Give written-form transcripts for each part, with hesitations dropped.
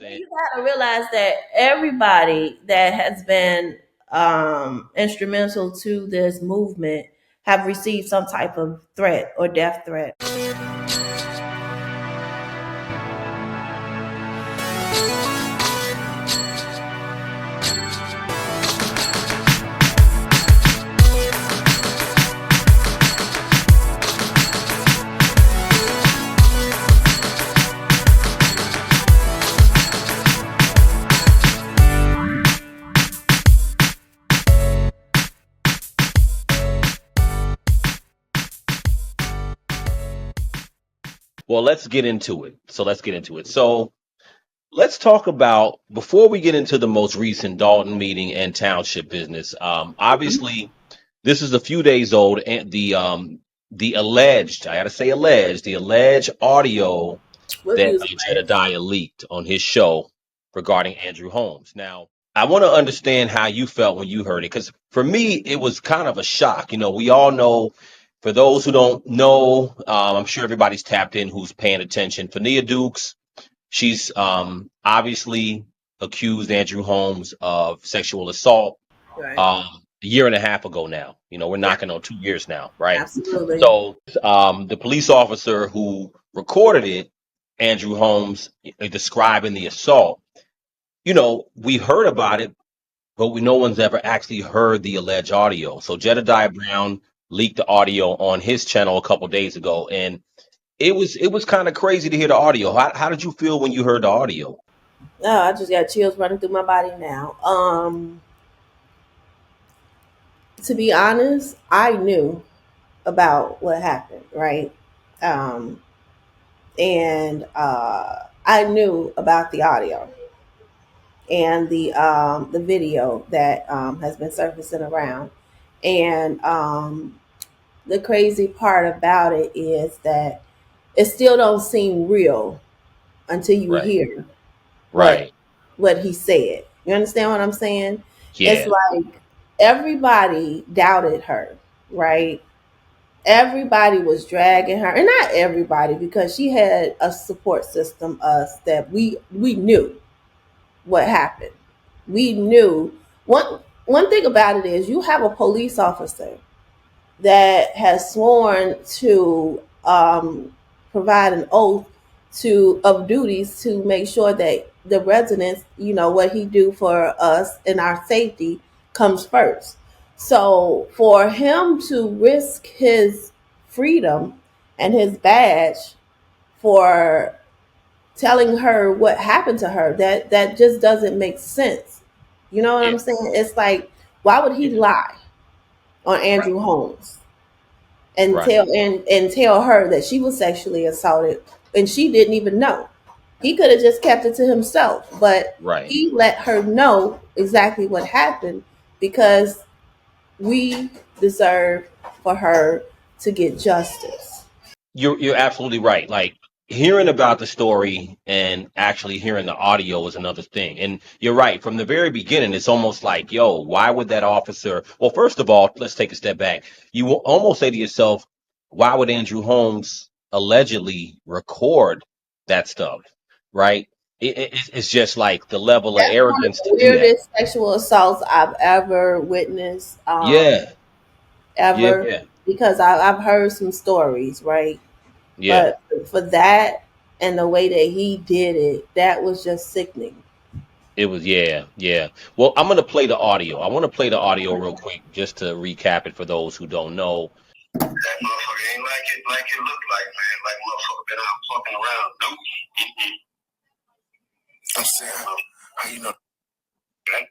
saying? You gotta realize that everybody that has been instrumental to this movement have received some type of threat or death threat. Well, let's get into it. So let's talk about, before we get into the most recent Dalton meeting and township business. Obviously, this is a few days old, and the alleged, I gotta say alleged, the alleged audio We'll that use alleged. Jedediah leaked on his show regarding Andrew Holmes. Now, I want to understand how you felt when you heard it, because for me, it was kind of a shock. We all know, for those who don't know, I'm sure everybody's tapped in who's paying attention. Fania Dukes, she's obviously accused Andrew Holmes of sexual assault Right. a year and a half ago now. We're Yeah, knocking on 2 years now, right? absolutely. So the police officer who recorded it, Andrew Holmes, describing the assault, we've heard about it, but no one's ever actually heard the alleged audio. So Jedediah Brown leaked the audio on his channel a couple days ago, and it was kind of crazy to hear the audio. How did you feel when you heard the audio? Oh, I just got chills running through my body now. To be honest, I knew about what happened, right? Um, and I knew about the audio and the video that has been surfacing around. And the crazy part about it is that it still don't seem real until you Right, hear what right, what he said. You understand what I'm saying? It's yeah, like everybody doubted her, right? Everybody was dragging her, and not everybody, because she had a support system, us, that we knew what happened. We knew one thing about it is, you have a police officer that has sworn to provide an oath to of duties to make sure that the residents, what he do for us and our safety comes first. So for him to risk his freedom and his badge for telling her what happened to her, that just doesn't make sense. You know what yeah, I'm saying? It's like, why would he yeah, lie on right, Andrew Holmes and right, tell her that she was sexually assaulted and she didn't even know? He could have just kept it to himself, but right. he let her know exactly what happened, because we deserve for her to get justice. You're absolutely right. Like, hearing about the story and actually hearing the audio is another thing. And you're right. From the very beginning, it's almost like, yo, why would that officer? Well, first of all, let's take a step back. You will almost say to yourself, why would Andrew Holmes allegedly record that stuff? Right? It's just like the level of That's one of arrogance to the do that. weirdest sexual assaults I've ever witnessed, Yeah, yeah, ever, yeah, because I've heard some stories, right? yeah. But for that and the way that he did it, that was just sickening. It was, yeah, yeah. Well, I'm gonna play the audio. I want to play the audio real quick just to recap it for those who don't know. That motherfucker ain't like it looked like, man. Like motherfucker been out fucking around. Nope. I'm saying, how you know that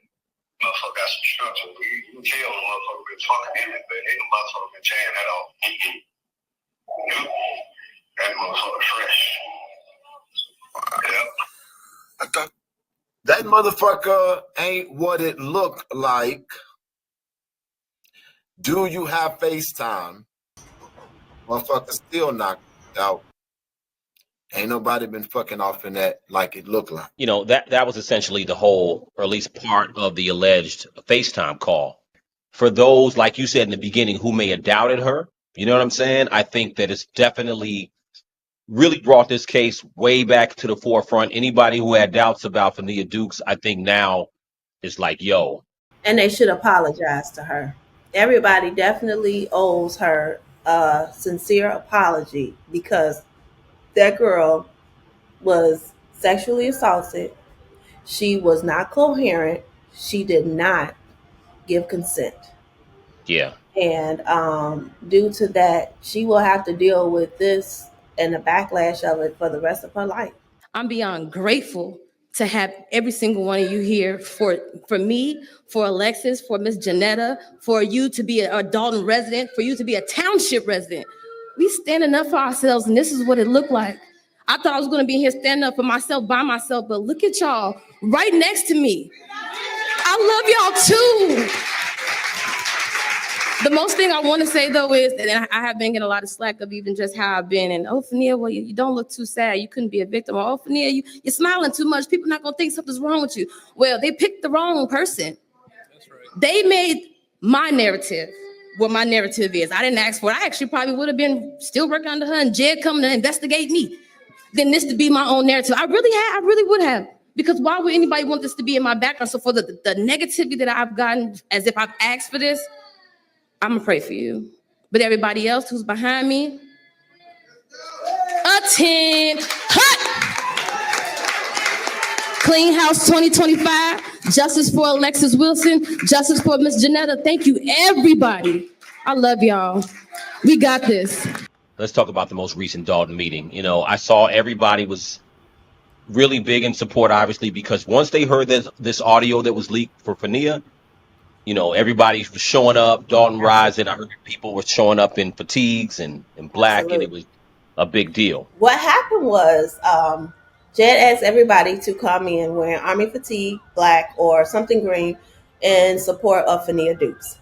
motherfucker got some structure? You can tell the motherfucker been fucking in it, but ain't no motherfucker been tearing that off. Nope. That motherfucker fresh. Yep. I thought that motherfucker ain't what it looked like. Do you have FaceTime? Motherfucker still knocked out. Ain't nobody been fucking off in that like it looked like. That was essentially the whole, or at least part of the alleged FaceTime call. For those, like you said in the beginning, who may have doubted her, you know what I'm saying? I think that it's definitely really brought this case way back to the forefront. Anybody who had doubts about Fania Dukes, I think now is like, yo, And they should apologize to her. Everybody definitely owes her a sincere apology because that girl was sexually assaulted. She was not coherent. She did not give consent. yeah, And due to that, she will have to deal with this and the backlash of it for the rest of her life. I'm beyond grateful to have every single one of you here for me, for Alexis, for Miss Janetta, for you to be a Dolton resident, for you to be a township resident. We standing up for ourselves, and this is what it looked like. I thought I was going to be here standing up for myself by myself, but look at y'all right next to me. I love y'all too. The most thing I want to say though is, and I have been getting a lot of slack of even just how I've been, and oh Fania, well you don't look too sad, you couldn't be a victim, or oh Fania, you're smiling too much, people not gonna think something's wrong with you. Well, they picked the wrong person. That's right. They made my narrative what my narrative is. I didn't ask for it. I actually probably would have been still working under her and Jed coming to investigate me than this to be my own narrative. I really would have. Because why would anybody want this to be in my background? So for the negativity that I've gotten as if I've asked for this, I'm gonna pray for you. But everybody else who's behind me, attend. Clean House 2025, justice for Alexis Wilson, justice for Miss Janetta. Thank you, everybody. I love y'all. We got this. let's talk about the most recent Dalton meeting. I saw everybody was really big in support, obviously, because once they heard this audio that was leaked for Fania, everybody was showing up. Dalton Rising, I heard people were showing up in fatigues and black, Absolutely. and it was a big deal. What happened was Jed asked everybody to come in wearing army fatigue, black, or something green in support of Fania Dukes.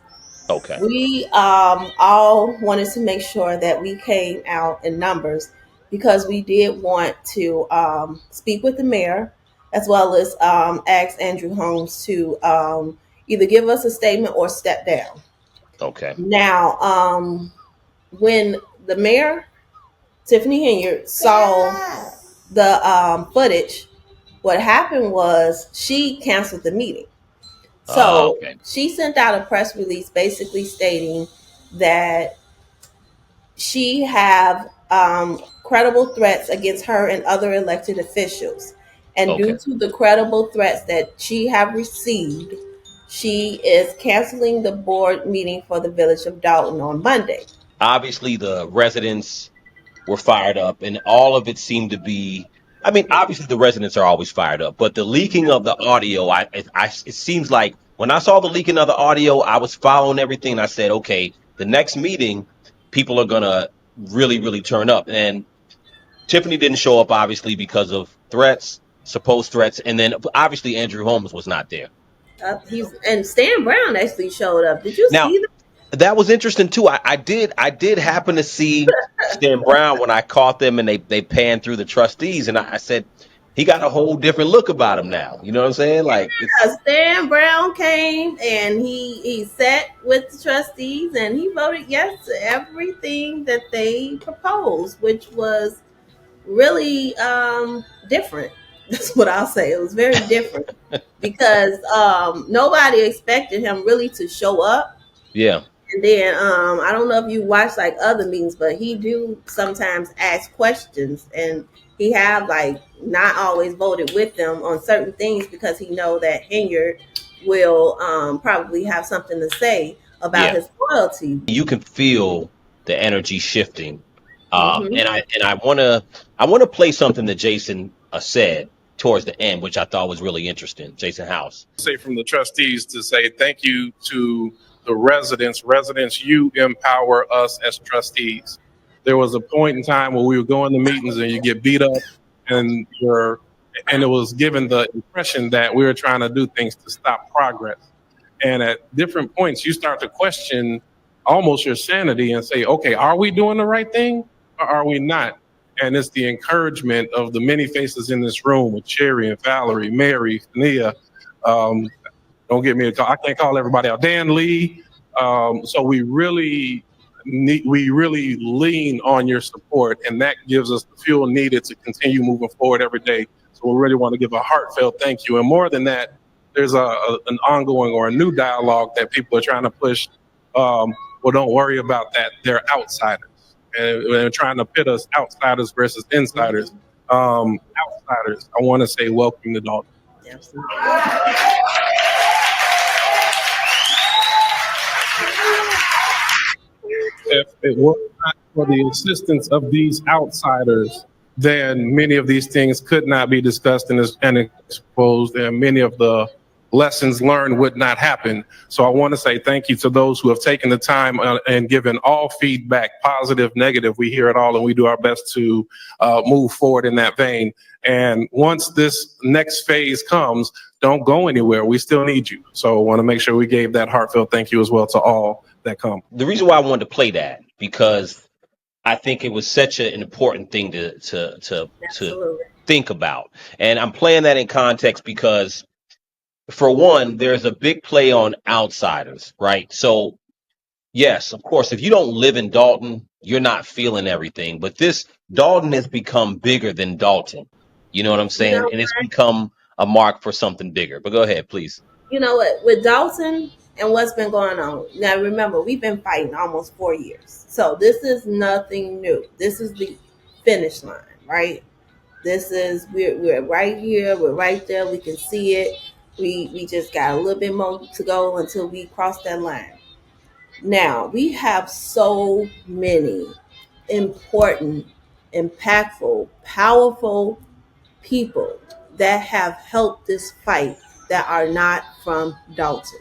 Okay. We all wanted to make sure that we came out in numbers because we did want to speak with the mayor as well as ask Andrew Holmes to either give us a statement or step down. Okay. Now, when the mayor, Tiffany Henyard, saw the footage, what happened was she canceled the meeting. So Okay. she sent out a press release basically stating that she have credible threats against her and other elected officials. And Okay. due to the credible threats that she have received, she is canceling the board meeting for the village of Dalton on Monday. Obviously, the residents were fired up, and all of it seemed to be. I mean, obviously, the residents are always fired up, but the leaking of the audio, it seems like when I saw the leaking of the audio, I was following everything. And I said, okay, the next meeting, people are gonna really, really turn up. And Tiffany didn't show up, obviously, because of threats, supposed threats, and then obviously Andrew Holmes was not there. And Stan Brown actually showed up. Did you Now, see that? that was interesting too. I did happen to see Stan Brown when I caught them and they panned through the trustees, and I said he got a whole different look about him now. You know what I'm saying? Like it's Stan Brown came and he sat with the trustees and he voted yes to everything that they proposed, which was really different. That's what I'll say. It was very different because nobody expected him really to show up. yeah. And then I don't know if you watch like other meetings, but he do sometimes ask questions, and he have like not always voted with them on certain things because he know that Henyard will probably have something to say about Yeah. his loyalty. You can feel the energy shifting. Mm-hmm. And I wanna play something that Jason said towards the end, which I thought was really interesting. Jason House. Say from the trustees to say thank you to the residents. Residents, you empower us as trustees. There was a point in time where we would go into meetings and you get beat up and it was given the impression that we were trying to do things to stop progress. And at different points, you start to question almost your sanity and say, okay, are we doing the right thing or are we not? And it's the encouragement of the many faces in this room with Sherry and Valerie, Mary, Fania. Don't get me to call. I can't call everybody out. Dan Lee. So we really we really lean on your support, and that gives us the fuel needed to continue moving forward every day. So we really want to give a heartfelt thank you. And more than that, there's an ongoing or a new dialogue that people are trying to push. Well, don't worry about that. They're outsiders. And they're trying to pit us outsiders versus insiders. Outsiders, I want to say welcome to Dolton. Absolutely. If it was not for the assistance of these outsiders, then many of these things could not be discussed and exposed, and many of the lessons learned would not happen. So I want to say thank you to those who have taken the time and given all feedback, positive, negative. We hear it all, and we do our best to move forward in that vein. And once this next phase comes, don't go anywhere. We still need you. So I want to make sure we gave that heartfelt thank you as well to all that come. The reason why I wanted to play that, because I think it was such an important thing to Absolutely. think about. And I'm playing that in context because, for one, there's a big play on outsiders, right? So, yes, of course, if you don't live in Dolton, you're not feeling everything. But this Dolton has become bigger than Dolton. You know what I'm You saying? know, And it's become a mark for something bigger. But go ahead, please. you know what? With Dolton and what's been going on. Now, remember, we've been fighting almost 4 years. So this is nothing new. This is the finish line, right? This is we're right here. We're right there. We can see it. We just got a little bit more to go until we cross that line. Now we have so many important, impactful, powerful people that have helped this fight that are not from Dolton.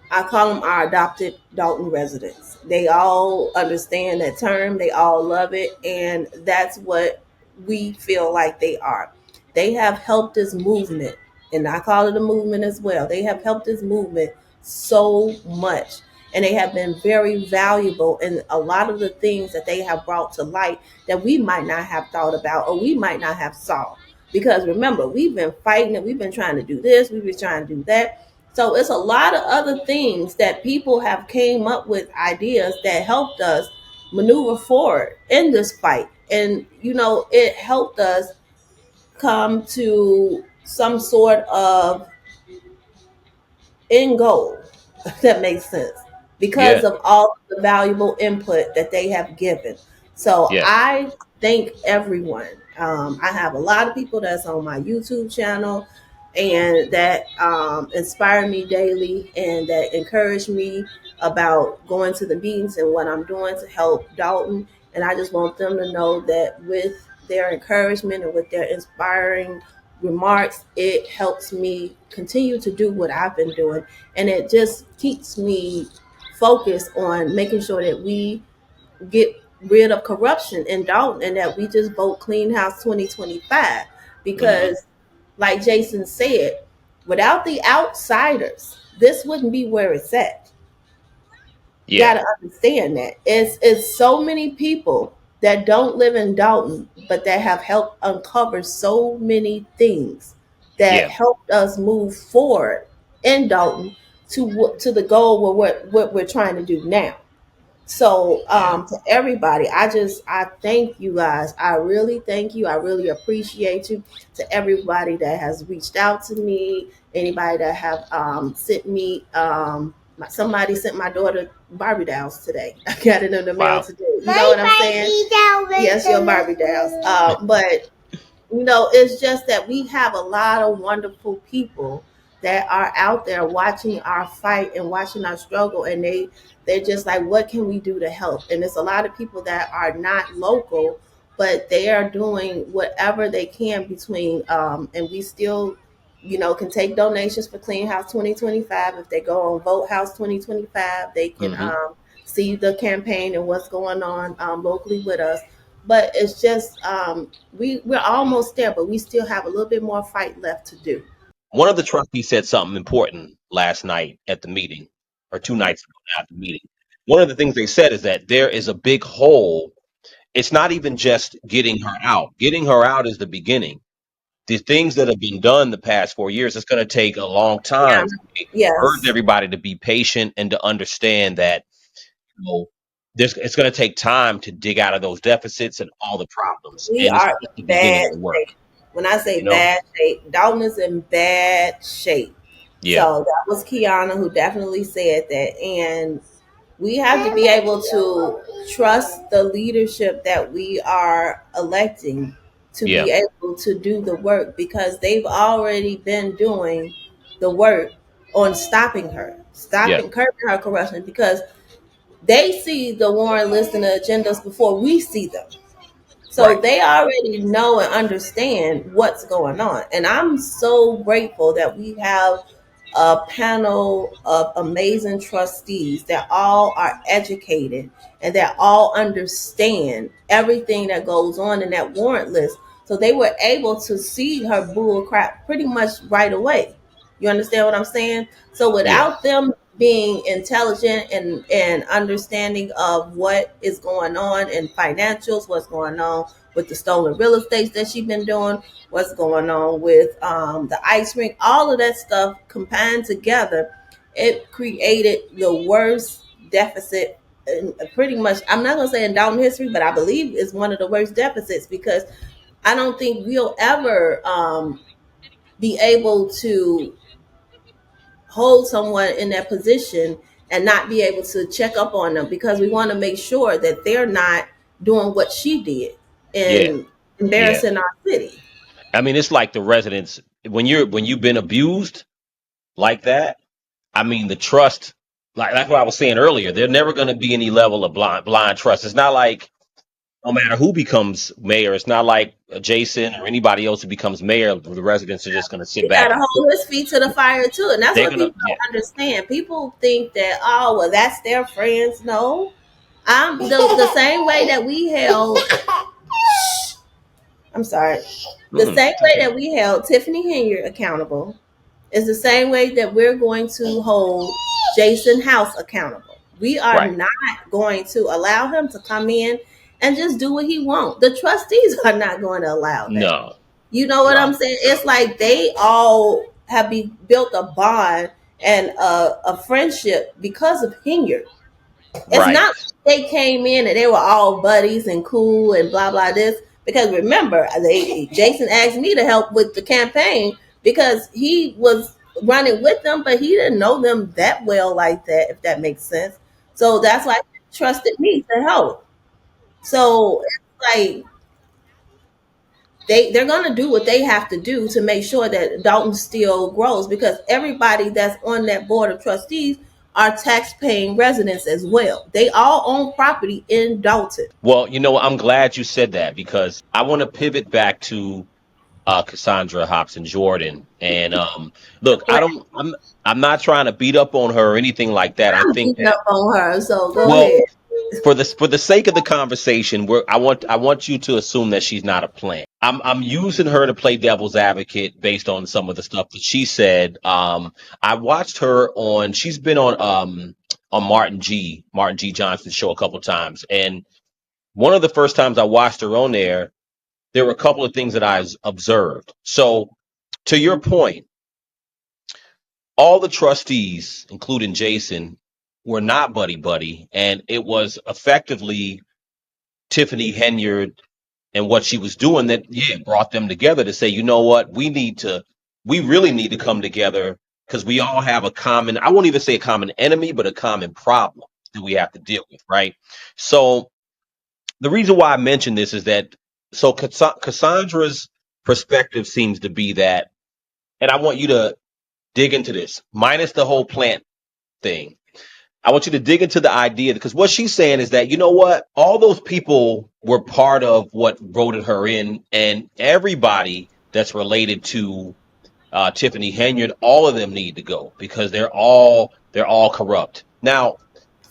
I call them our adopted Dolton residents. They all understand that term, they all love it, and that's what we feel like they are. They have helped this movement, and I call it a movement as well. They have helped this movement so much, and they have been very valuable in a lot of the things that they have brought to light that we might not have thought about or we might not have saw. Because remember, we've been fighting it, we've been trying to do this, we've been trying to do that. So it's a lot of other things that people have came up with ideas that helped us maneuver forward in this fight. And it helped us come to some sort of end goal, if that makes sense, because Yeah, of all the valuable input that they have given. So yeah. I thank everyone. I have a lot of people that's on my YouTube channel and that inspire me daily and that encourage me about going to the meetings and what I'm doing to help Dalton. And I just want them to know that with their encouragement and with their inspiring remarks, it helps me continue to do what I've been doing. And it just keeps me focused on making sure that we get rid of corruption in Dalton and that we just vote Clean House 2025. Hmm. Because, like Jason said, without the outsiders, this wouldn't be where it's at. You got Yeah, to understand that it's so many people that don't live in Dalton, but that have helped uncover so many things that yeah, helped us move forward in Dalton to the goal of what we're trying to do now. So yeah. to everybody, I thank you guys. I really thank you. I really appreciate you. To everybody that has reached out to me, anybody that have sent me somebody sent my daughter Barbie dolls today. I got it in the mail Wow. today. You know what I'm saying? Yes, your Barbie dolls. But it's just that we have a lot of wonderful people that are out there watching our fight and watching our struggle, and they're just like, what can we do to help? And there's a lot of people that are not local, but they are doing whatever they can between and we still can take donations for Clean House 2025. If they go on Vote House 2025, they can Hmm. see the campaign and what's going on locally with us. But it's just we're almost there, but we still have a little bit more fight left to do. One of the trustees said something important last night at the meeting, or 2 nights ago at the meeting. One of the things they said is that there is a big hole. It's not even just getting her out. Getting her out is the beginning. The things that have been done the past 4 years, it's going to take a long Yeah. time. So I urge Yes. everybody to be patient and to understand that, you know, it's going to take time to dig out of those deficits and all the problems, We and it's are just the in beginning bad of the work. shape. When I say You know? bad shape, Dalton is in bad shape. Yeah, So that was Kiana who definitely said that. And we have to be able to trust the leadership that we are electing to yeah, be able to do the work, because they've already been doing the work on stopping her, yeah. curbing her corruption, because they see the Warren list and the agendas before we see them. So Right. they already know and understand what's going on. And I'm so grateful that we have a panel of amazing trustees that all are educated and that all understand everything that goes on in that warrant list. So they were able to see her bull crap pretty much right away. You understand what I'm saying? So Yeah, without them being intelligent and understanding of what is going on in financials, what's going on with the stolen real estate that she's been doing, what's going on with the ice rink, all of that stuff combined together, it created the worst deficit in pretty much, I'm not going to say in Dalton history, but I believe it's one of the worst deficits, because I don't think we'll ever be able to hold someone in that position and not be able to check up on them, because we want to make sure that they're not doing what she did yeah, and yeah. embarrassing our city. I mean, it's like the residents when you've been abused like that. I mean, the trust, like what I was saying earlier, there's never going to be any level of blind trust. It's not like no matter who becomes mayor, it's not like Jason or anybody else who becomes mayor, the residents are just going to sit We back gotta and hold his feet to the fire too, and that's they're what going to, people yeah, don't understand. People think that, oh well, that's their friends. No, I'm the same way that we held. I'm sorry. The same it's way okay. that we held Tiffany Henyard accountable is the same way that we're going to hold Jason House accountable. We are Right. not going to allow him to come in and just do what he wants. The trustees are not going to allow that. No, You know what I'm no, saying? It's like they all have built a bond and a friendship because of Henyard. It's right. not like they came in and they were all buddies and cool and blah blah this. Because remember, Jason asked me to help with the campaign because he was running with them, but he didn't know them that well like that, if that makes sense. So that's why he trusted me to help. So it's like they're gonna do what they have to do to make sure that Dalton still grows, because everybody that's on that board of trustees are tax-paying residents as well. They all own property in Dalton. Well, I'm glad you said that because I want to pivot back to Cassandra Hobson Jordan. And look, I'm not trying to beat up on her or anything like that. I I'm think beating that, up on her, so go well, ahead. for the sake of the conversation, I want you to assume that she's not a plant. I'm using her to play devil's advocate based on some of the stuff that she said. I watched her she's been on Martin G. Johnson's show a couple times, and one of the first times I watched her on there were a couple of things that I observed. So, to your point, all the trustees, including Jason, were not buddy buddy, and it was effectively Tiffany Henyard and what she was doing that, yeah, brought them together to say, you know what, we really need to come together because we all have a common, I won't even say a common enemy, but a common problem that we have to deal with, right? So the reason why I mention this is that so Cassandra's perspective seems to be that, and I want you to dig into this, minus the whole plant thing. I want you to dig into the idea because what she's saying is that, you know what, all those people were part of what voted her in, and everybody that's related to Tiffany Henyard, all of them need to go because they're all corrupt. Now,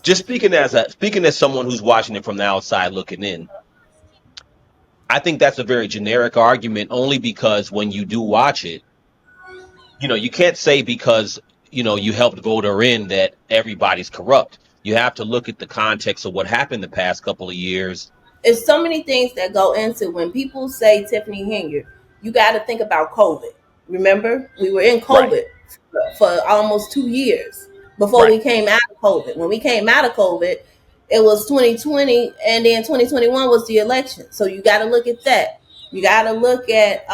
just speaking as someone who's watching it from the outside looking in, I think that's a very generic argument only because when you do watch it, you can't say because, you helped vote her in that everybody's corrupt. You have to look at the context of what happened the past couple of years. It's so many things that go into when people say Tiffany Henyard. You got to think about COVID. Remember, we were in Right, COVID for almost 2 years before right, we came out of COVID. When we came out of COVID, it was 2020, and then 2021 was the election. So you got to look at that. You got to look at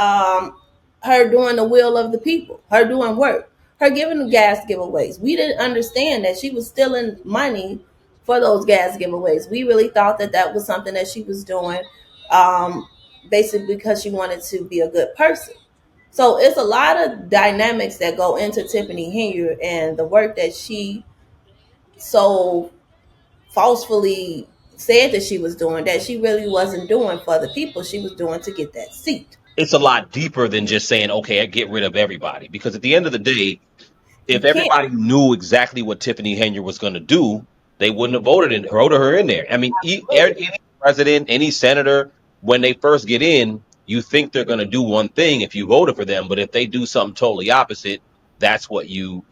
her doing the will of the people, her doing work, her giving the gas giveaways. We didn't understand that she was stealing money for those gas giveaways. We really thought that that was something that she was doing, basically because she wanted to be a good person. So it's a lot of dynamics that go into Tiffany Henyard and the work that she so falsely said that she was doing, that she really wasn't doing for the people. She was doing to get that seat. It's a lot deeper than just saying, okay, I get rid of everybody. Because at the end of the day, You if can't. everybody knew exactly what Tiffany Henyard was going to do, they wouldn't have voted her in there. I mean, any president, any senator, when they first get in, you think they're going to do one thing if you voted for them, but if they do something totally opposite, you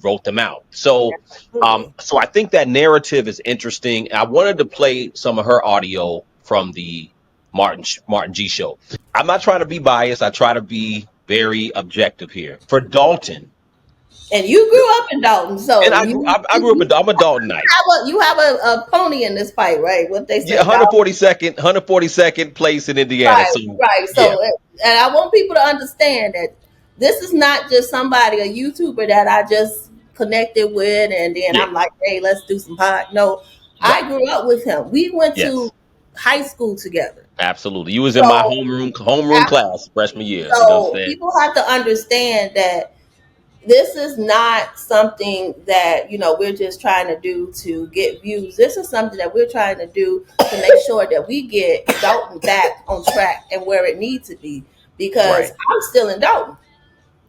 wrote them out. Absolutely. So I think that narrative is interesting. I wanted to play some of her audio from the Martin G show. I'm not trying to be biased. I try to be very objective here. For Dolton, And you grew up in Dalton, and so I grew up in, I'm a Daltonite. you have a pony in this fight, right? What they Yeah, say, Dalton. 142nd place in Indiana. Right, So right. yeah, So, and I want people to understand that this is not just somebody, a YouTuber that I just connected with, and then yeah, I'm like, hey, let's do some pod. No, I right. grew up with him. We went to Yes, high school together. absolutely. You was in my So, homeroom class freshman year. You know what I'm so saying? people have to understand that this is not something that we're just trying to do to get views. This is something that we're trying to do to make sure that we get Dalton back on track and where it needs to be, because Right, I'm still in Dalton.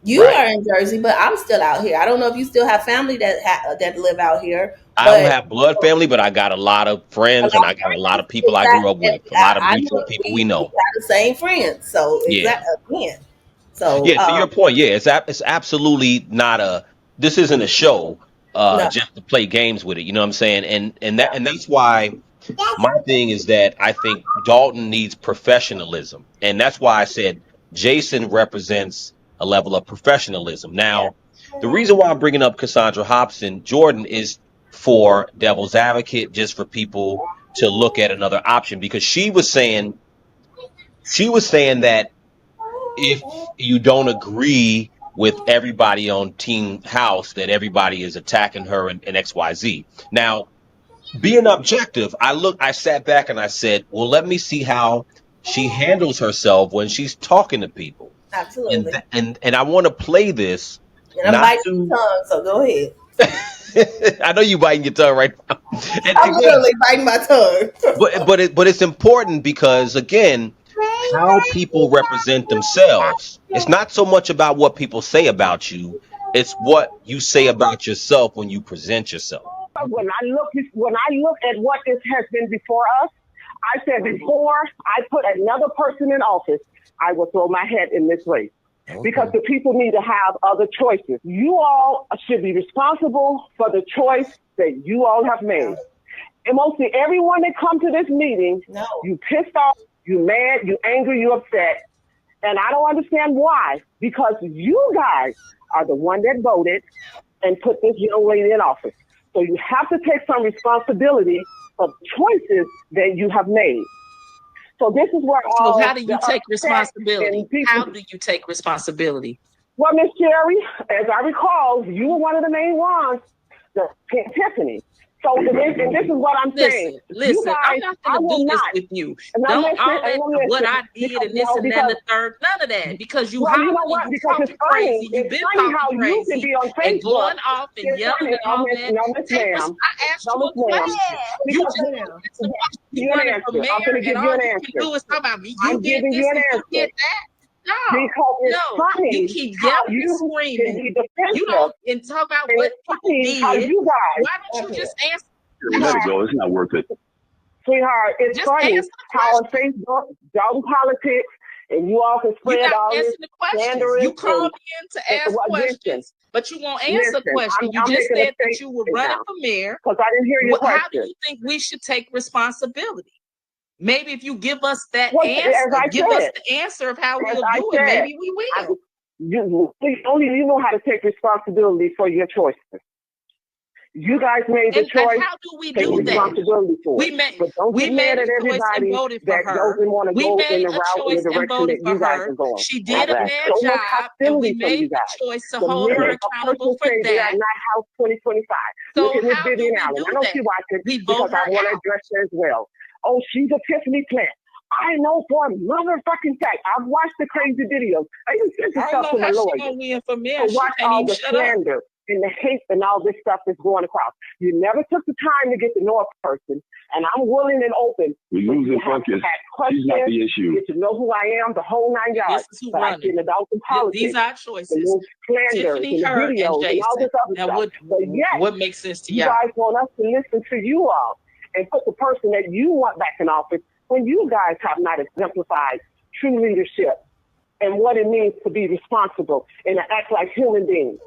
You right. are in Jersey, but I'm still out here. I don't know if you still have family that live out here, I don't but have blood family, but I got a lot of a friends, and lot I of got a lot friends. of people I grew up with, Exactly. a lot of I mutual know people we we know. got the same friends. So Yeah. exactly, again. So Yeah, to your point, yeah, it's absolutely not a. This isn't a show, no. just to play games with it. You know what I'm saying? And that's why my thing is that I think Dalton needs professionalism, and that's why I said Jason represents a level of professionalism. Now, the reason why I'm bringing up Cassandra Hobson Jordan is for devil's advocate, just for people to look at another option, because she was saying that if you don't agree with everybody on Team House, that everybody is attacking her and XYZ. Now, being objective, I sat back and I said, well, let me see how she handles herself when she's talking to people. And Absolutely. and I want to play this, And I'm not biting to my tongue, so go ahead. I know you biting your tongue right now. And I'm again, literally biting my tongue. but it's important because again, how people represent themselves. It's not so much about what people say about you, it's what you say about yourself when you present yourself. When I look at what this has been before us, I said before I put another person in office, I will throw my hat in this race. Because the people need to have other choices. You all should be responsible for the choice that you all have made. And mostly everyone that come to this meeting, No. you pissed off, you mad, you angry, you upset. And I don't understand why. Because you guys are the one that voted and put this young lady in office. So you have to take some responsibility of choices that you have made. So this is where all. So how do you the take upset responsibility? and people. How do you take responsibility? Well, Miss Jerry, as I recall, you were one of the main ones, the Tiffany. So this is what I'm saying. Listen, You I'm guys, not I gonna will do this not. with you. And I'm Don't listening, all that and I'm what I listening. did Because, and this no, and that and because, the third. None of that. Because you well, you know hollering what? and you Because it's talking funny. crazy. You've It's been funny how talking you can crazy be on and Facebook. going off and It's yelling funny. and all that. No, Miss Ma'am. I asked No, you a Miss Ma'am. question. You Because just Slow want down. to answer question. give You you an running for answer. I'm mayor going to and give you all an you can answer. do is talk about me. You I'm did giving this you an and you answer. did that. No, Because it's no. You funny keep how yelling and you can screaming. be You defensive. don't and talk about And what it's people funny how did. you guys. Why don't you just answer? Let it go. It's not worth it. Sweetheart, it's Just funny answer the how on question. Facebook, Dalton politics, and you all can You're spread not all this answering the questions. slanderous You called in to and ask what? Listen, questions, but you won't answer questions. You I'm just making a said that you were statement running now for mayor. because I didn't hear your How do question. you think we should take responsibility? Maybe if you give us that Well, as answer, I give us said, the answer of how as we'll I do it, said, maybe we will. only you know how to take responsibility for your choices. You guys made the And choice. how do we Take do that? responsibility for We it. made But don't we get made mad a at choice and everybody voted for that her. doesn't want to We go in made the a route in the choice and direction voted that for you guys her. are going. She did a There's bad so much job, and we hostility from you made the guys. choice to The hold her minute a accountable person for says they are that. not House 2025, look So at Miss how do Vivian we Allen. do I know that? she watches We because vote her I want to out. address her as well. Oh, she's a Tiffany plant. I know for a motherfucking fact. I've watched the crazy videos. I even sent this I stuff don't to know my how she lawyer. gonna win for mayor. So She watch can't all even the shut up. slander and the hate and all this stuff that's going across. You never took the time to get to know a person, and I'm willing and open. We're losing focus. She's not the issue. Get to know who I am, the whole 9 yards. This is who But I running. get about the politics, These are the choices. little slanders Tiffany, and the her, and videos and all Jason. this other Now, stuff. But yet, what makes sense to you y'all? guys want us to listen to you all and put the person that you want back in office when you guys have not exemplified true leadership and what it means to be responsible and to act like human beings.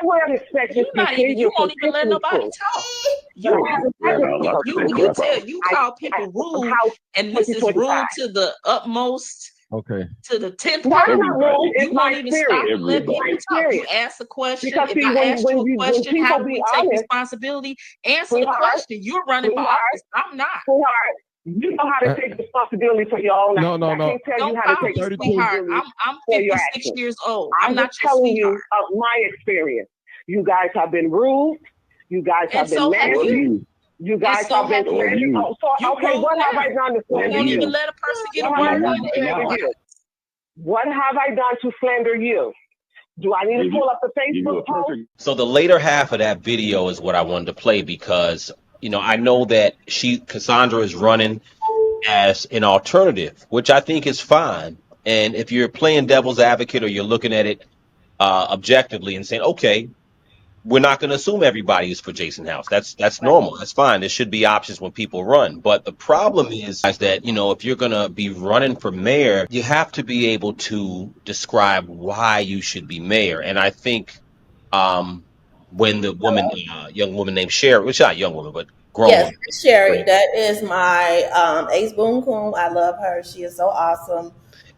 I would expect this behavior You from won't even let nobody people. talk. Yeah, no, You call people rude, and this is rude to the utmost, okay. to the 10th Not power. Everybody. it's You my won't even stop experience. and let people Everybody. talk. You ask a question. Because If see, I ask you a when question, people how do be we take honest, responsibility? Answer the sweetheart, question. You're running for sweetheart, office. I'm not. sweetheart, you know how to take responsibility for your own actions. No. I can't tell Don't you how to call take me 32. sweetheart. responsibility I'm for your 56 actions. years old. I'm I'm not just your telling you sweetheart. of my experience. You guys have been rude. You guys have And been so have Or nasty. you. You guys so have been have you. Or slandered. you. Oh, so, You okay, rude what have now. I done to You slander won't even you? let a person get a What have I word done in to slander anymore. you? What have I done to slander you? Do I need to pull up the Facebook post? So the later half of that video is what I wanted to play because, I know that Cassandra is running as an alternative, which I think is fine. And if you're playing devil's advocate or you're looking at it objectively and saying, okay, we're not going to assume everybody is for Jason House. That's normal. That's fine. There should be options when people run. But the problem is that, if you're going to be running for mayor, you have to be able to describe why you should be mayor. And I think when the young woman named Sherry, well, she's not a young woman, but grown Yes, woman, Sherry, that is my ace boon coon. I love her. She is so awesome.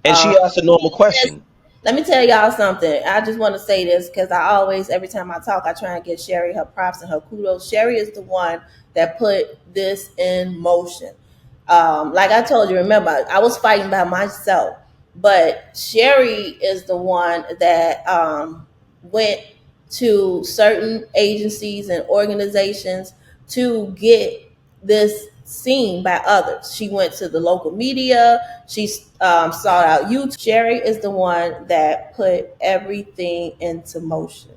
and she asked a normal question. Let me tell y'all something. I just want to say this because I always, every time I talk, I try and give Sherry her props and her kudos. Sherry is the one that put this in motion. Like I told you, remember, I was fighting by myself, but Sherry is the one that went to certain agencies and organizations to get this seen by others. She went to the local media. She sought out YouTube. Sherry is the one that put everything into motion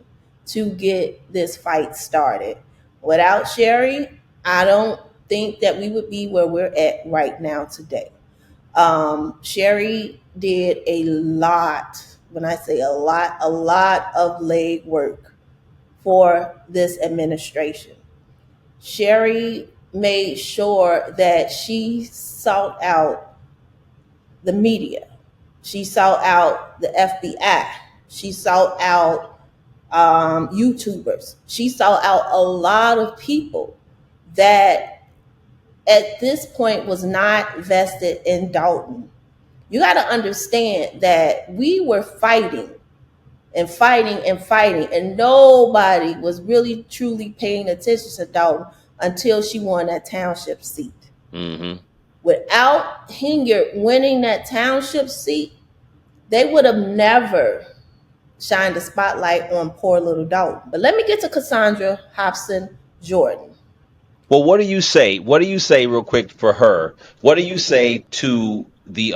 to get this fight started. Without Sherry, I don't think that we would be where we're at right now today. Sherry did a lot, when I say a lot of leg work for this administration. Sherry made sure that she sought out the media. She sought out the FBI. She sought out YouTubers. She sought out a lot of people that at this point was not vested in Dolton. You got to understand that we were fighting and fighting and fighting, and nobody was really truly paying attention to Dolton until she won that township seat. Mm-hmm. Without Henyard winning that township seat, they would have never shined the spotlight on poor little Dolton. But let me get to Cassandra Hobson Jordan. Well, what do you say? What do you say, real quick, for her? What do you say to the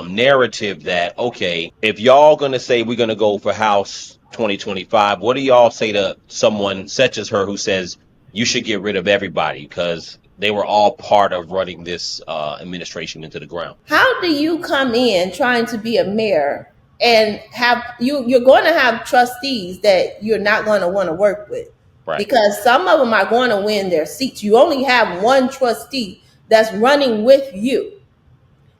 narrative that, okay, if y'all gonna say we're gonna go for House 2025, what do y'all say to someone such as her who says you should get rid of everybody because they were all part of running this administration into the ground? How do you come in trying to be a mayor and you're going to have trustees that you're not going to want to work with? Right. Because some of them are going to win their seats. You only have one trustee that's running with you.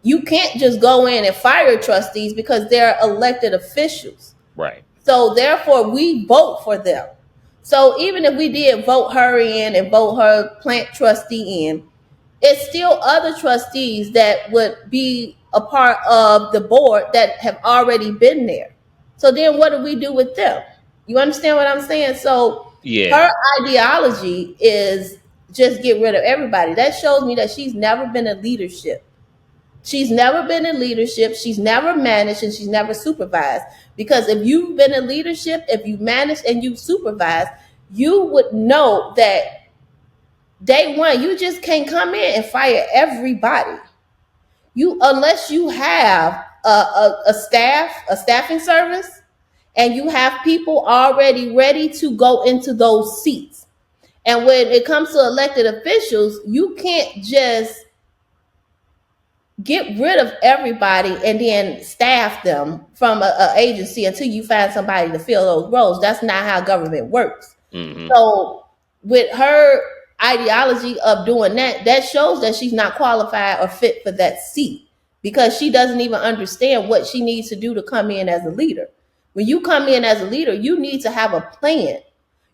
You can't just go in and fire trustees because they're elected officials. Right. So therefore, we vote for them. So even if we did vote her in and vote her plant trustee in, it's still other trustees that would be a part of the board that have already been there. So then what do we do with them? You understand what I'm saying? So Yeah. Her ideology is just get rid of everybody. That shows me that she's never been in leadership. She's never been in leadership. She's never managed and she's never supervised. Because if you've been in leadership, if you managed and you supervised, you would know that day one, you just can't come in and fire everybody. You unless you have a staffing service, and you have people already ready to go into those seats. And when it comes to elected officials, you can't just get rid of everybody and then staff them from a agency until you find somebody to fill those roles. That's not how government works. Hmm. So with her ideology of doing that, that shows that she's not qualified or fit for that seat, because she doesn't even understand what she needs to do to come in as a leader. When you come in as a leader, you need to have a plan.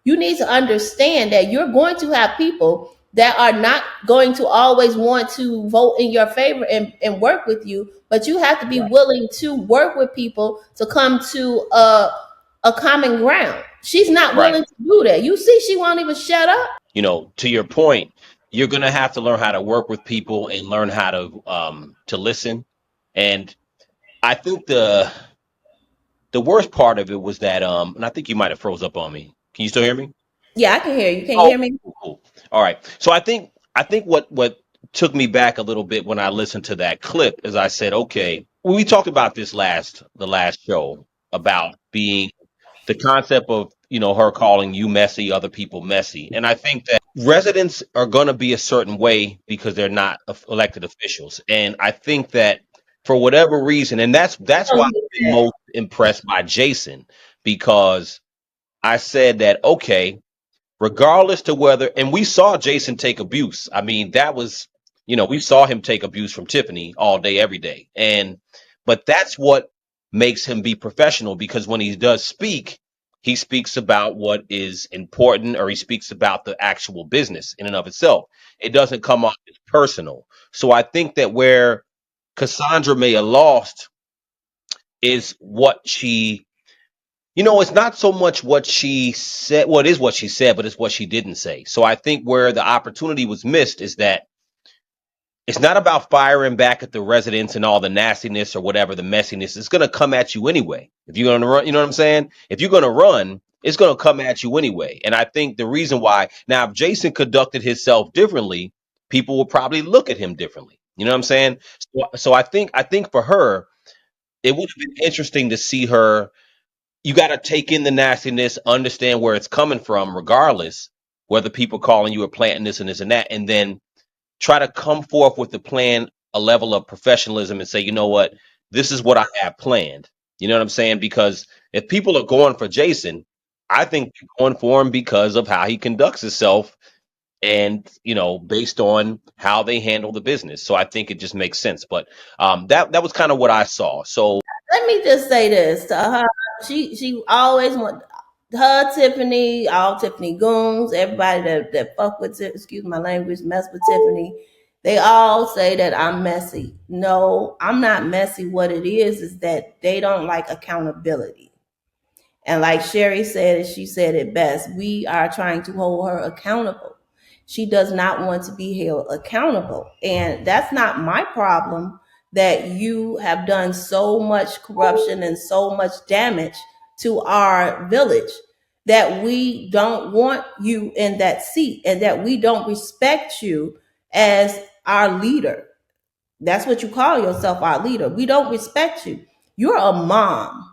You need to understand that you're going to have people that are not going to always want to vote in your favor and work with you, but you have to be willing to work with people to come to a common ground. She's not Right. willing to do that. You see, she won't even shut up. You know, to your point, you're gonna have to learn how to work with people and learn how to listen. And I think the worst part of it was that and I think you might have froze up on me. Can you still hear me? Yeah, I can hear you. Can you Oh, hear me? cool, cool. All right. So I think what took me back a little bit when I listened to that clip is I said, okay, we talked about this the last show about being the concept of, her calling you messy, other people messy. And I think that residents are going to be a certain way because they're not elected officials. And I think that for whatever reason, and that's why I've been most impressed by Jason, because I said that, okay, regardless to whether, and we saw Jason take abuse. I mean, that was, we saw him take abuse from Tiffany all day, every day. But that's what makes him be professional, because when he does speak, he speaks about what is important, or he speaks about the actual business in and of itself. It doesn't come off as personal. So I think that where Cassandra may have lost is what she, it's not so much what she said. Well, it is what she said, but it's what she didn't say. So I think where the opportunity was missed is that it's not about firing back at the residents and all the nastiness or whatever the messiness. It's going to come at you anyway. If you're going to run, you know what I'm saying? If you're going to run, it's going to come at you anyway. And I think the reason why, now, if Jason conducted himself differently, people will probably look at him differently. You know what I'm saying? So I think for her, it would have been interesting to see her. You got to take in the nastiness, understand where it's coming from, regardless whether people calling you or planting this and this and that, and then try to come forth with the plan, a level of professionalism, and say, you know what, this is what I have planned. You know what I'm saying? Because if people are going for Jason, I think they're going for him because of how he conducts himself, and based on how they handle the business. So I think it just makes sense. But that was kind of what I saw. So Let me just say this to her. She always want her Tiffany, all Tiffany goons, everybody that fuck with excuse my language, mess with Tiffany. They all say that I'm messy. No, I'm not messy. What it is that they don't like accountability. And like Sherry said, and she said it best, we are trying to hold her accountable. She does not want to be held accountable. And that's not my problem, that you have done so much corruption and so much damage to our village that we don't want you in that seat and that we don't respect you as our leader. That's what you call yourself, our leader. We don't respect you. You're a mom,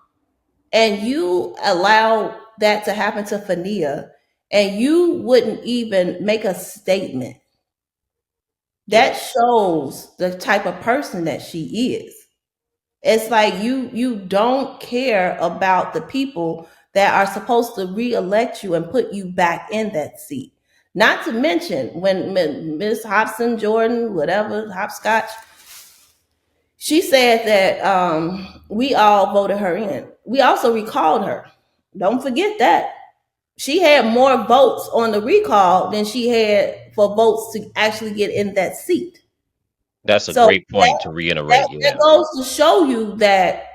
and you allow that to happen to Fania, and you wouldn't even make a statement. That shows the type of person that she is. It's like you don't care about the people that are supposed to re-elect you and put you back in that seat. Not to mention when Miss Hobson Jordan, whatever, Hopscotch, she said that we all voted her in. We also recalled her. Don't forget that. She had more votes on the recall than she had for votes to actually get in that seat. that's a So great point to reiterate. that Yeah. goes to show you that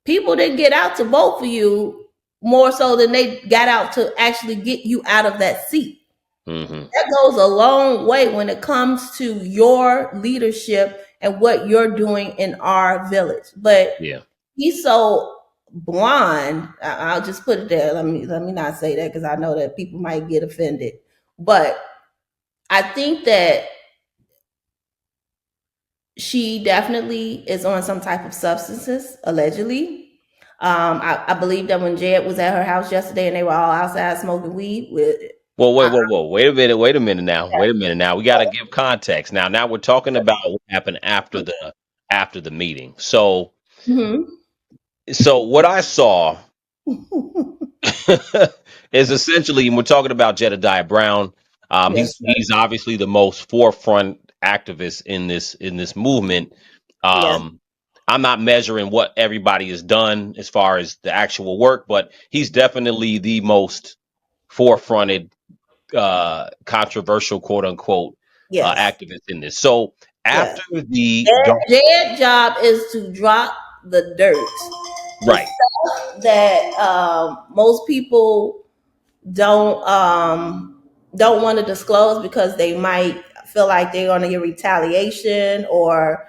people didn't get out to vote for you more so than they got out to actually get you out of that seat. Mm-hmm. That goes a long way when it comes to your leadership and what you're doing in our village. But Yeah. he's so blind. I'll just put it there. Let me not say that because I know that people might get offended. But I think that she definitely is on some type of substances, allegedly. I believe that when Jed was at her house yesterday and they were all outside smoking weed with Well, I, whoa. Wait a minute. Wait a minute now. Wait a minute now. We got to give context. Now we're talking about what happened after the meeting. So Mhm. what I saw is essentially, and we're talking about Jedediah Brown. Yes, sir. He's obviously the most forefront activist in this movement. Yes, Um, I'm not measuring what everybody has done as far as the actual work, but he's definitely the most forefronted, controversial, quote unquote, yes, activist in this. So yes. after the Jed's job is to drop the dirt, the right. stuff that most people don't don't want to disclose because they might feel like they're going to get retaliation or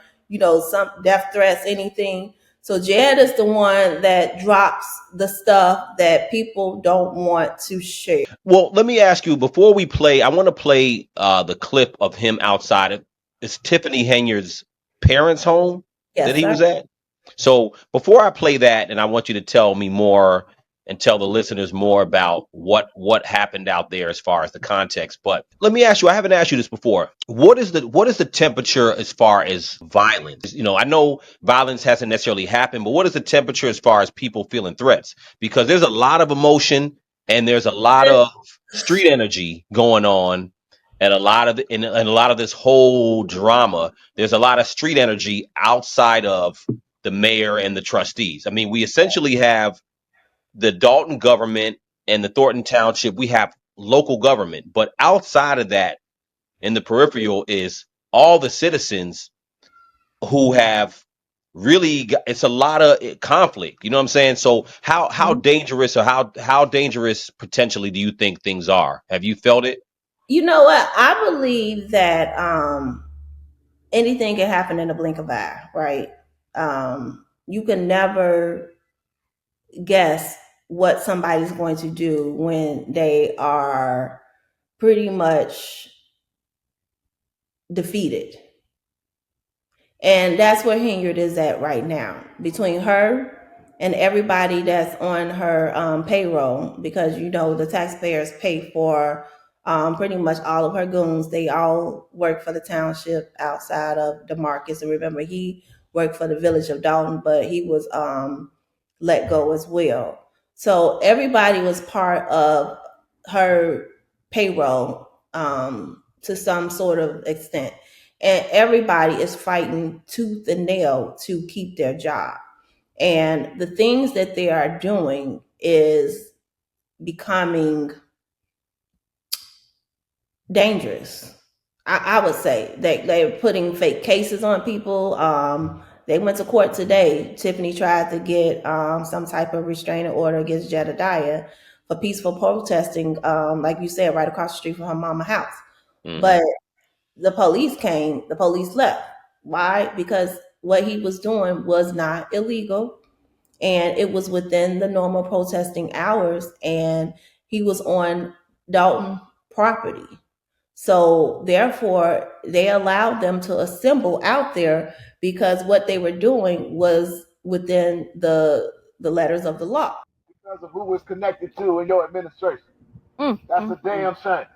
some death threats, anything. So Jed is the one that drops the stuff that people don't want to share. Well, let me ask you before we play. I want to play the clip of him outside. It's Tiffany Henyard's parents' home that Yes, he sir. was at. So before I play that, and I want you to tell me more and tell the listeners more about what happened out there as far as the context. But let me ask you. I haven't asked you this before. What is the temperature as far as violence? I know violence hasn't necessarily happened, but what is the temperature as far as people feeling threats? Because there's a lot of emotion and there's a lot of street energy going on, and a lot of this whole drama. There's a lot of street energy outside of the mayor and the trustees. I mean, we essentially have the Dolton government and the Thornton Township. We have local government, but outside of that, in the peripheral, is all the citizens who have really it's a lot of conflict. You know what I'm saying? So how dangerous, or how dangerous potentially do you think things are? Have you felt it? You know what? I believe that anything can happen in a blink of an eye, right? You can never guess what somebody's going to do when they are pretty much defeated. And that's where Henyard is at right now, between her and everybody that's on her payroll, because the taxpayers pay for pretty much all of her goons. They all work for the township outside of DeMarcus. And remember, he worked for the village of Dalton, but he was let go as well. So everybody was part of her payroll to some sort of extent, and everybody is fighting tooth and nail to keep their job. And the things that they are doing is becoming dangerous. I would say they're putting fake cases on people. They went to court today. Tiffany tried to get some type of restraining order against Jedediah for peaceful protesting, like you said, right across the street from her mama's house. Hmm. But the police came, the police left. Why? Because what he was doing was not illegal and it was within the normal protesting hours, and he was on Dalton property. So therefore, they allowed them to assemble out there because what they were doing was within the letters of the law. Because of who it's connected to in your administration. That's a damn shame.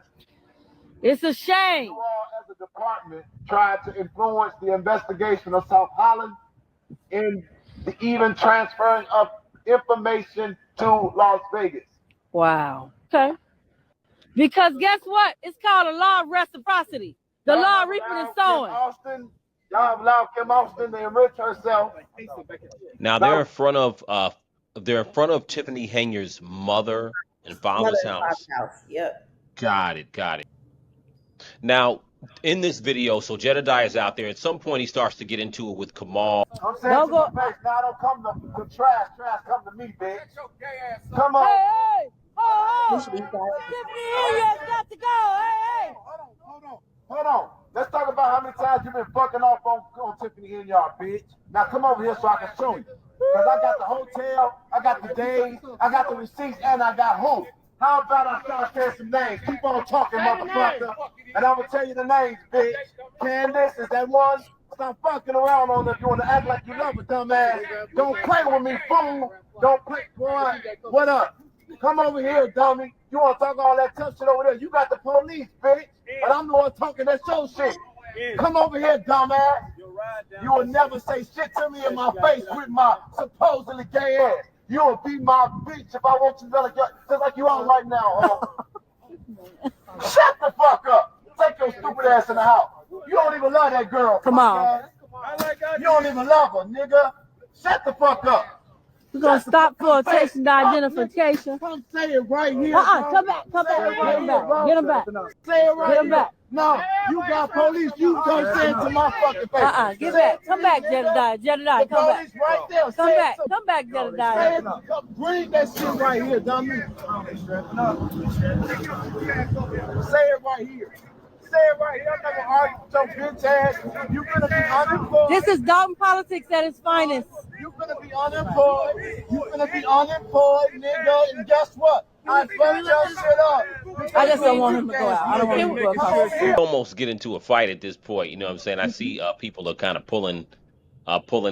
It's a shame. You all, as a department, tried to influence the investigation of South Holland in the even transferring of information to Las Vegas. Wow. Okay. Because guess what? It's called a law of reciprocity. The law of reaping and sowing. Y'all allowed Kim Austin to enrich herself. Now they're in front of Tiffany Henyard's mother and Mother father's and house. father's house. Yep. Got it. Now in this video, so Jedediah is out there. At some point, he starts to get into it with Kamal. I'm saying Don't to go. my face, now don't come to trash, come to me, bitch. Come on. Hey, You oh, should be oh. quiet. Tiffany Henyard got to go. Hey, Hold on. Let's talk about how many times you've been fucking off on Tiffany Henyard, bitch. Now come over here so I can show you. Because I got the hotel, I got the days, I got the receipts, and I got home. How about I start saying some names? Keep on talking, motherfucker. And I'm going to tell you the names, bitch. Candace, is that one? Stop fucking around on her. You want to act like you love her, dumbass. Don't play with me, fool. Don't play, boy. What up? Come over here, dummy. You want to talk all that tough shit over there? You got the police, bitch. But I'm the one talking that show shit. Come over here, dumbass. You will never say shit to me in my face with my supposedly gay ass. You will be my bitch if I want you to just like you are right now. Shut the fuck up. Take your stupid ass in the house. You don't even love that girl. Come on. You don't even love her, nigga. Shut the fuck up. we're gonna stop flotation to identification. Come say it right here. Come back. Get him back. Say it right Get him here. back. No, you got police. You come say it to my fucking face. Get back. Come back, Jedediah. The Come back. police right there. Come back, Jedediah. Bring that shit right here, dummy. Say it right here. Say it right here. I'm not gonna argue with your bitch ass. You're gonna be unemployed. This is Dolton politics at its finest. You're gonna be unemployed. You're gonna be unemployed, nigga. And guess what? I fucked your shit up. I just don't want him to go out. I don't want him to go out. Almost get into a fight at this point. You know what I'm saying? I see people are kind of pulling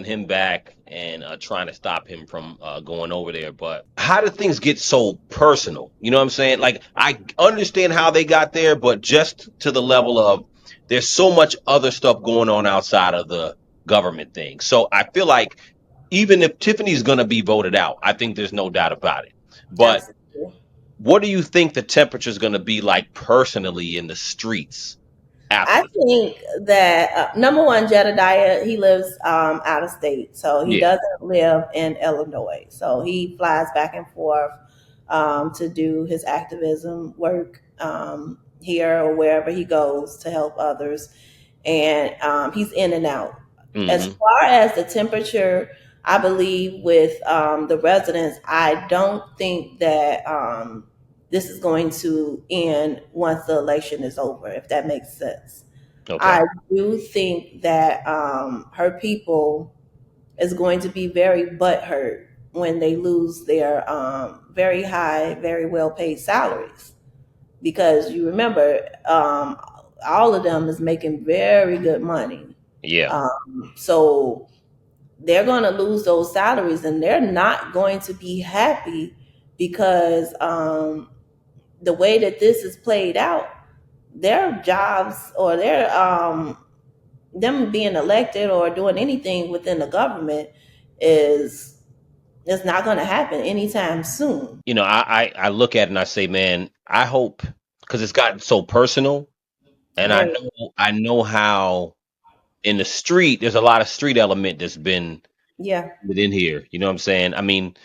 him back and trying to stop him from going over there. But how do things get so personal? You know what I'm saying? Like, I understand how they got there, but just to the level of there's so much other stuff going on outside of the government thing. So I feel like even if Tiffany's going to be voted out, I think there's no doubt about it. But Absolutely. what do you think the temperature is going to be like personally in the streets I after? think that number one, Jedediah, he lives out of state, so he Yeah. doesn't live in Illinois. So he flies back and forth to do his activism work here or wherever he goes to help others, and he's in and out. As Mhm. far as the temperature, I believe with the residents, I don't think that this is going to end once the election is over, if that makes sense. Okay. I do think that her people is going to be very butthurt when they lose their very high, very well paid salaries. Because you remember, all of them is making very good money. Yeah. So they're going to lose those salaries and they're not going to be happy because the way that this is played out, their jobs or their them being elected or doing anything within the government is not going to happen anytime soon. You know, I look at it and I say, man, I hope, because it's gotten so personal, and I know how in the street there's a lot of street element that's been Yeah. within here. You know what I'm saying? I mean,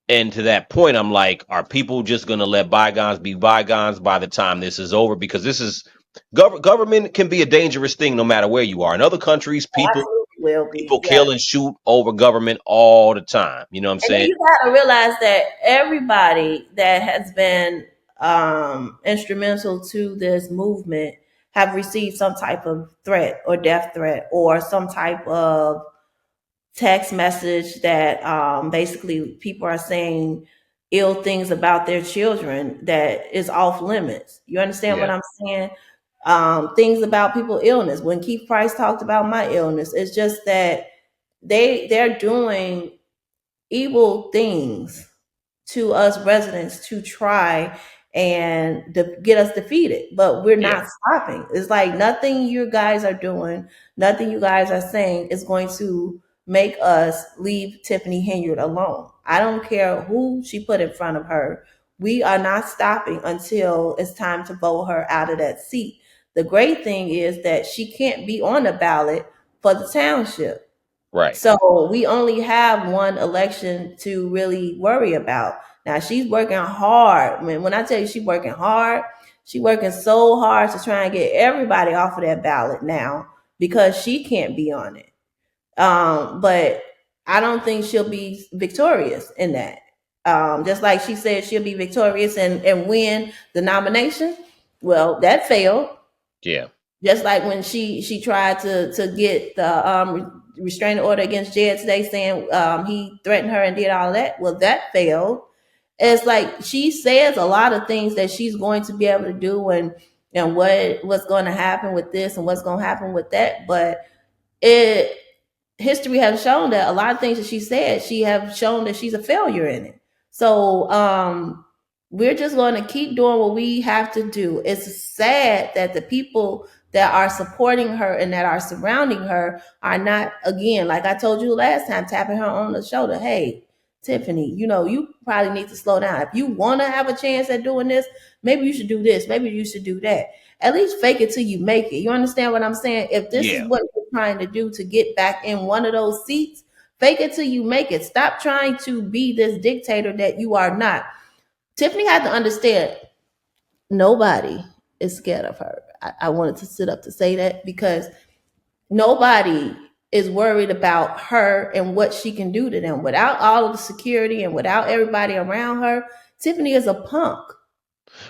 and to that point, I'm like, are people just going to let bygones be bygones by the time this is over? Because this is government can be a dangerous thing no matter where you are. In other countries, people Will be. people Yeah. kill and shoot over government all the time. You know what I'm And then saying? you got to realize that everybody that has been instrumental to this movement have received some type of threat or death threat or some type of text message that basically people are saying ill things about their children that is off limits. You understand what Yeah. I'm saying? Things about people's illness. When Keith Price talked about my illness, it's just that they're doing evil things to us residents to try and get us defeated, but we're Yeah. not stopping. It's like nothing you guys are doing, nothing you guys are saying is going to make us leave Tiffany Henyard alone. I don't care who she put in front of her. We are not stopping until it's time to vote her out of that seat. The great thing is that she can't be on the ballot for the township. Right. So we only have one election to really worry about. Now she's working hard. When I tell you she's working hard, She working so hard to try and get everybody off of that ballot now because she can't be on it. But I don't think she'll be victorious in that. Just like she said she'll be victorious and win the nomination. Well, that failed. Yeah. Just like when she tried to get the restraining order against Jed today, saying he threatened her and did all that. Well, that failed. It's like she says a lot of things that she's going to be able to do, and what's going to happen with this and what's going to happen with that. But history has shown that a lot of things that she said, she have shown that she's a failure in it. So we're just going to keep doing what we have to do. It's sad that the people that are supporting her and that are surrounding her are not, again, like I told you last time, tapping her on the shoulder. Hey, Tiffany, you probably need to slow down. If you want to have a chance at doing this, maybe you should do this. Maybe you should do that. At least fake it till you make it. You understand what I'm saying? If this is what you're trying to do to get back in one of those seats, fake it till you make it. Stop trying to be this dictator that you are not. Tiffany had to understand nobody is scared of her. I wanted to sit up to say that because nobody is worried about her and what she can do to them. Without all of the security and without everybody around her, Tiffany is a punk.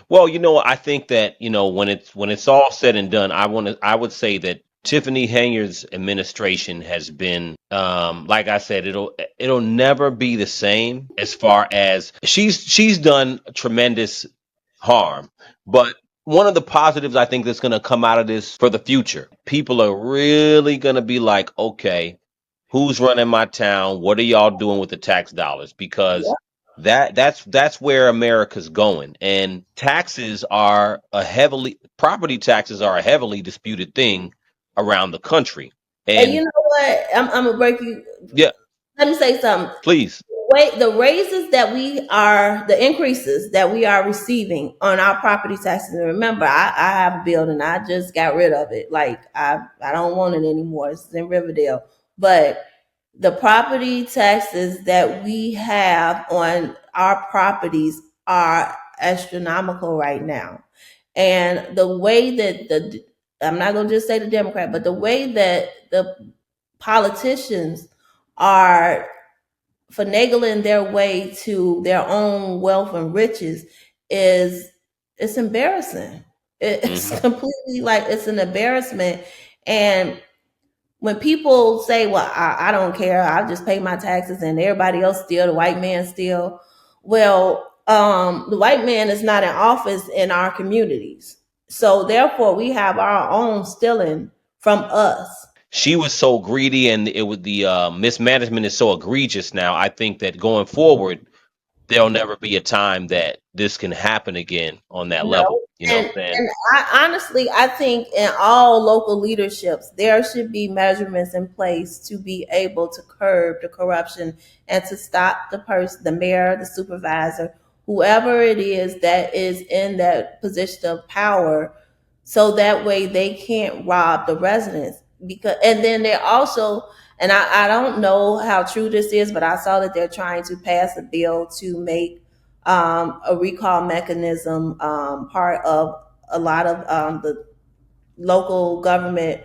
Well, I think that, when it's all said and done, I would say that Tiffany Henyard's administration has been, like I said, it'll never be the same as far as she's done tremendous harm. But one of the positives I think that's going to come out of this for the future, people are really going to be like, okay, who's running my town? What are y'all doing with the tax dollars? Because that's where America's going. And property taxes are a heavily disputed thing around the country. And you know what? I'm gonna break you. Yeah. Let me say something. Please. The raises the increases that we are receiving on our property taxes. And remember, I have a building. I just got rid of it. Like I don't want it anymore. It's in Riverdale. But the property taxes that we have on our properties are astronomical right now. And the way that I'm not going to just say the Democrat, but the way that the politicians are finagling their way to their own wealth and riches it's embarrassing. It's completely like it's an embarrassment. And when people say, well, I don't care, I'll just pay my taxes and everybody else steal, the white man steal. Well, the white man is not in office in our communities. So therefore we have our own stealing from us. She was so greedy, and the mismanagement is so egregious now. I think that going forward, there'll never be a time that this can happen again on that level. You know what I'm saying? And I think in all local leaderships, there should be measurements in place to be able to curb the corruption and to stop the mayor, the supervisor, whoever it is that is in that position of power, so that way they can't rob the residents. And then they're also, and I don't know how true this is, but I saw that they're trying to pass a bill to make a recall mechanism part of a lot of the local government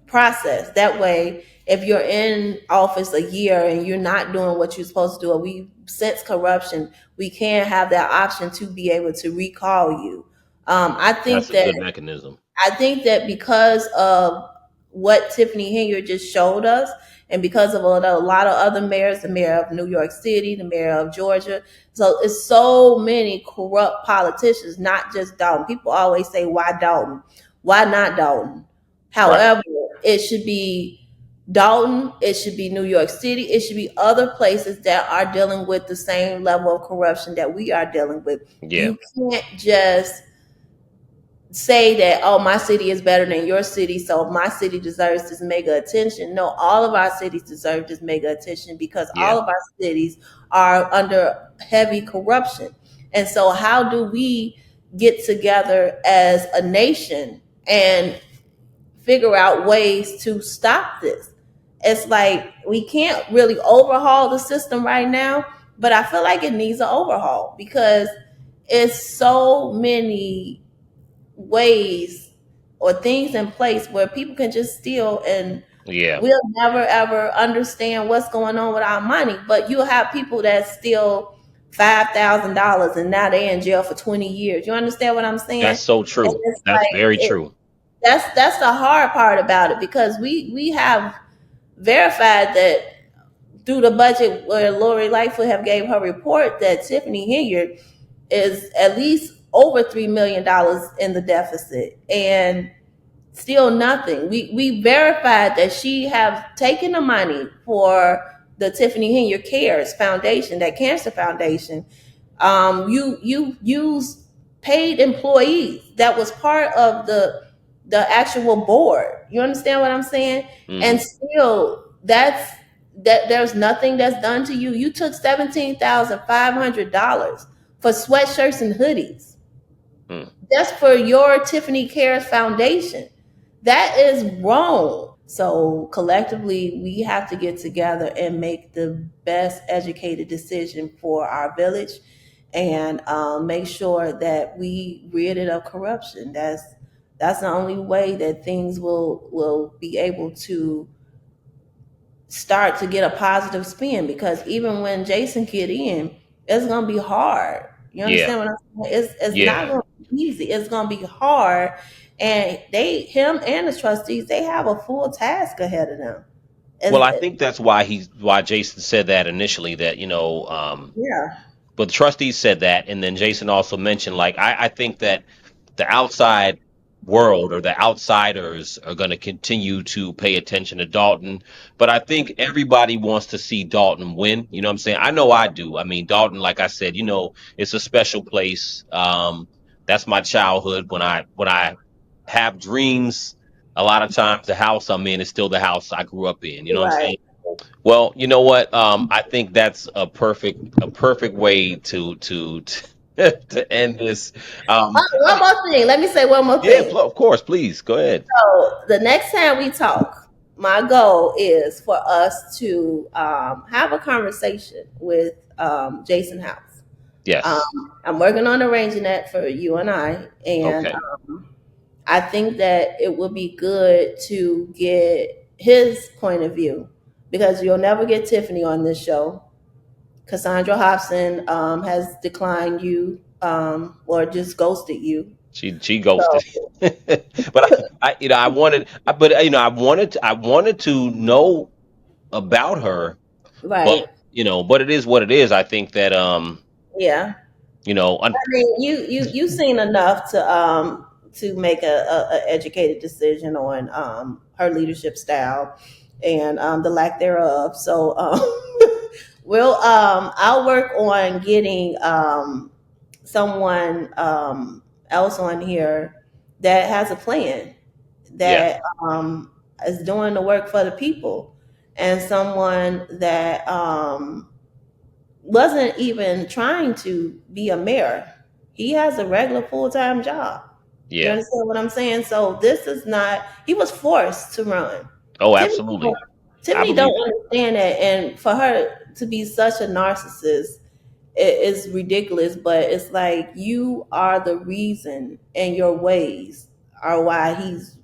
process. That way, if you're in office a year and you're not doing what you're supposed to do, or we sense corruption, we can have that option to be able to recall you. I think that's a good mechanism. I think that because of what Tiffany Henyard just showed us, and because of a lot of other mayors, the mayor of New York City, the mayor of Georgia, so it's so many corrupt politicians, not just Dolton. People always say, why Dolton? Why not Dolton? However, it should be Dolton, it should be New York City, it should be other places that are dealing with the same level of corruption that we are dealing with. Yeah. You can't just say that, oh, my city is better than your city, so my city deserves this mega attention. No, all of our cities deserve this mega attention because all of our cities are under heavy corruption. And so how do we get together as a nation and figure out ways to stop this? It's like we can't really overhaul the system right now, but I feel like it needs an overhaul because it's so many ways or things in place where people can just steal, and Yeah, we'll never ever understand what's going on with our money. But you'll have people that steal $5,000 and now they're in jail for 20 years. You understand what I'm saying? that's so And true. it's That's like very true. that's the hard part about it, because we have verified that through the budget where Lori Lightfoot have gave her report that Tiffany Henyard is at least over $3 million in the deficit, and still nothing. We verified that she have taken the money for the Tiffany Henyard Cares Foundation, that cancer foundation. You use paid employees that was part of the actual board. You understand what I'm saying? And Hmm. still, there's nothing that's done to you. You took $17,500 for sweatshirts and hoodies. Hmm. That's for your Tiffany Cares Foundation. That is wrong. So collectively, we have to get together and make the best educated decision for our village, and make sure that we rid it of corruption. That's the only way that things will be able to start to get a positive spin. Because even when Jason get in, it's gonna be hard. You Yeah, understand what I'm saying? It's not yeah. gonna be easy. It's gonna be hard. And him and the trustees, they have a full task ahead of them. Well, It's, I think that's why Jason said that initially. That yeah, but the trustees said that, and then Jason also mentioned, like, I think that the outside world or the outsiders are going to continue to pay attention to Dalton, but I think everybody wants to see Dalton win. You know what I'm saying? I know I do. I mean, Dalton, like I said, it's a special place. That's my childhood. When I have dreams, a lot of times the house I'm in is still the house I grew up in. You know what I'm right. saying? Well, you know what? I think that's a perfect way to end this. Oh, one more thing. Let me say one more Yeah, thing. of course, please go ahead. So the next time we talk, my goal is for us to have a conversation with Jason House. Yes. I'm working on arranging that for you and I, and Okay. I think that it would be good to get his point of view, because you'll never get Tiffany on this show. Cassandra Hobson has declined you, or just ghosted you. She So, ghosted, but I wanted, I wanted to know about her, but right, but it is what it is. I think that yeah. you know, un- I mean, you seen enough to make a educated decision on her leadership style and the lack thereof. So I'll work on getting someone else on here that has a plan, yeah, that is doing the work for the people, and someone that wasn't even trying to be a mayor. He has a regular full time job. You yeah. understand what I'm saying? So this is not. He was forced to run. Oh, Tiffany, absolutely. I Tiffany believe don't it. understand that, and for her to be such a narcissist, it is ridiculous. But it's like, you are the reason, and your ways are why he's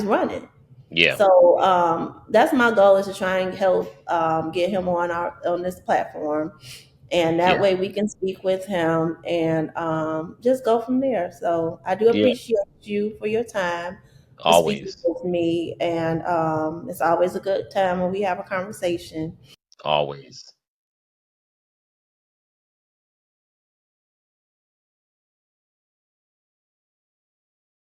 running. Yeah, So that's my goal, is to try and help get him on this platform, and that yeah, way we can speak with him and just go from there. So I do yeah. appreciate you for your time, for speaking Always, with me, and it's always a good time when we have a conversation. always.